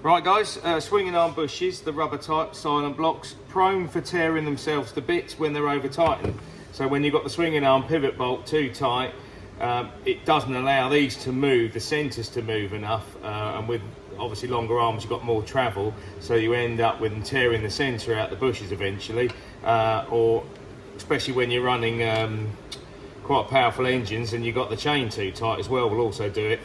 Right guys, swinging arm bushes, the rubber type silent blocks, prone for tearing themselves to bits when they're over tightened. So when you've got the swinging arm pivot bolt too tight, it doesn't allow these to move, the centres to move enough, and with obviously longer arms you've got more travel, so you end up with them tearing the centre out the bushes eventually, or especially when you're running quite powerful engines and you've got the chain too tight as well, will also do it.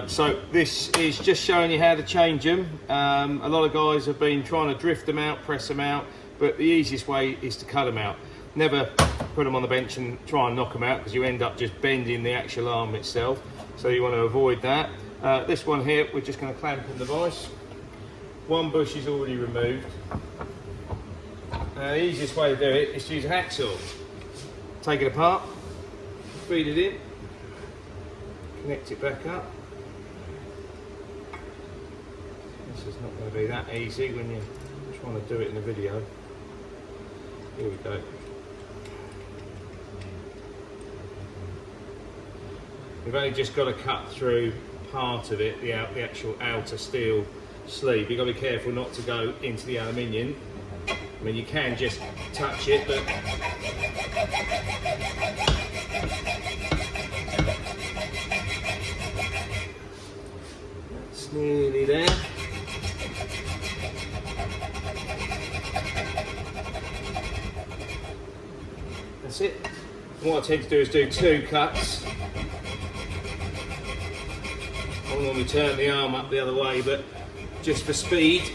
So this is just showing you how to change them. A lot of guys have been trying to drift them out, press them out, but the easiest way is to cut them out. Never put them on the bench and try and knock them out, because you end up just bending the actual arm itself, so you want to avoid that. This one here, we're just going to clamp in the vise. One bush is already removed. The easiest way to do it is to use a hacksaw. Take it apart, feed it in, connect it back up. This is not going to be that easy when you're trying to do it in a video. Here we go. We've only just got to cut through part of it, the actual outer steel sleeve. You've got to be careful not to go into the aluminium. I mean, you can just touch it, but that's nearly there. That's it. And what I tend to do is do 2 cuts. I don't normally turn the arm up the other way, but just for speed.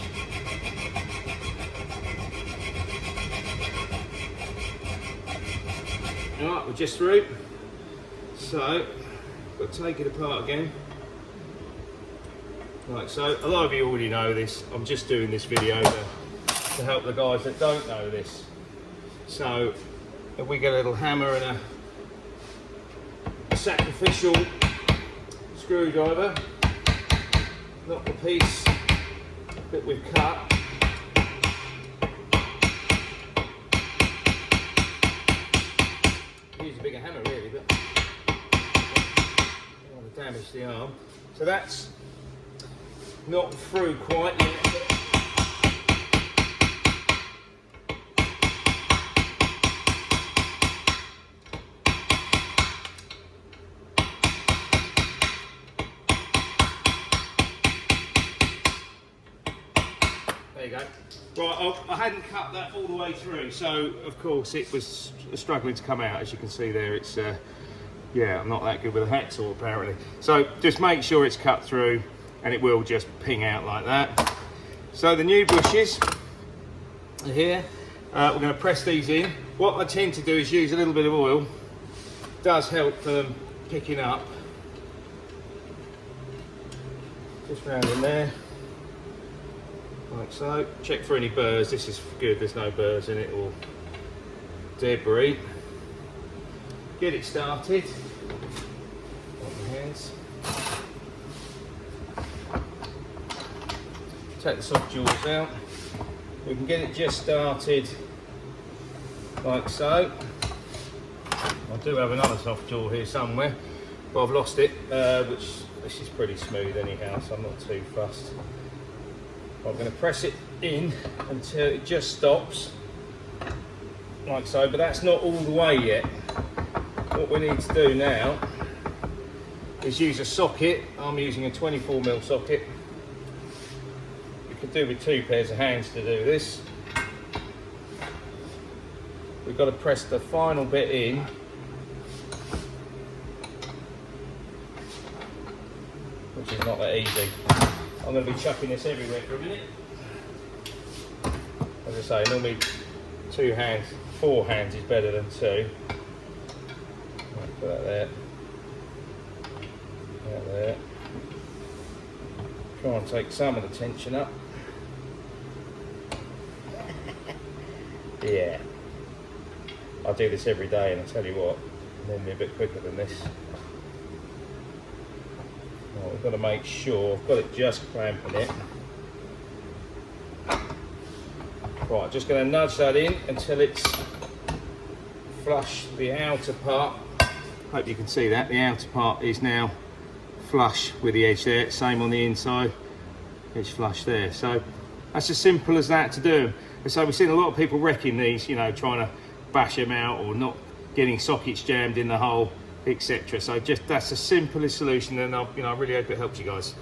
Alright, we're just through. So, got to take it apart again. Like so. A lot of you already know this. I'm just doing this video to help the guys that don't know this. So, if we get a little hammer and a sacrificial screwdriver, knock the piece that we've cut use a bigger hammer really, but I don't want to damage the arm. So that's not through quite yet. There you go. Right, I hadn't cut that all the way through, so of course it was struggling to come out. As you can see there, it's yeah, I'm not that good with a hacksaw apparently. So just make sure it's cut through, and it will just ping out like that. So the new bushes are here. We're going to press these in. What I tend to do is use a little bit of oil. It does help them picking up. Just round in there. Like so. Check for any burrs. This is good, there's no burrs in it or debris. Get it started. Got my hands. Take the soft jaws out. We can get it just started like so. I do have another soft jaw here somewhere, but I've lost it, which this is pretty smooth anyhow, so I'm not too fussed. I'm going to press it in until it just stops, like so, but that's not all the way yet. What we need to do now is use a socket. I'm using a 24mm socket. You could do with 2 pairs of hands to do this. We've got to press the final bit in. Which is not that easy. I'm going to be chucking this everywhere for a minute. As I say, normally 2 hands, 4 hands is better than 2. Right, put that there. That there. Try and take some of the tension up. Yeah. I do this every day, and I tell you what, I'm normally a bit quicker than this. Right, we've got to make sure, I've got it just clamping it. Right, just going to nudge that in until it's flush the outer part. Hope you can see that. The outer part is now flush with the edge there. Same on the inside. It's flush there. So that's as simple as that to do. And so we've seen a lot of people wrecking these, you know, trying to bash them out or not getting sockets jammed in the hole, etc. So just that's the simplest solution, and I really hope it helps you guys.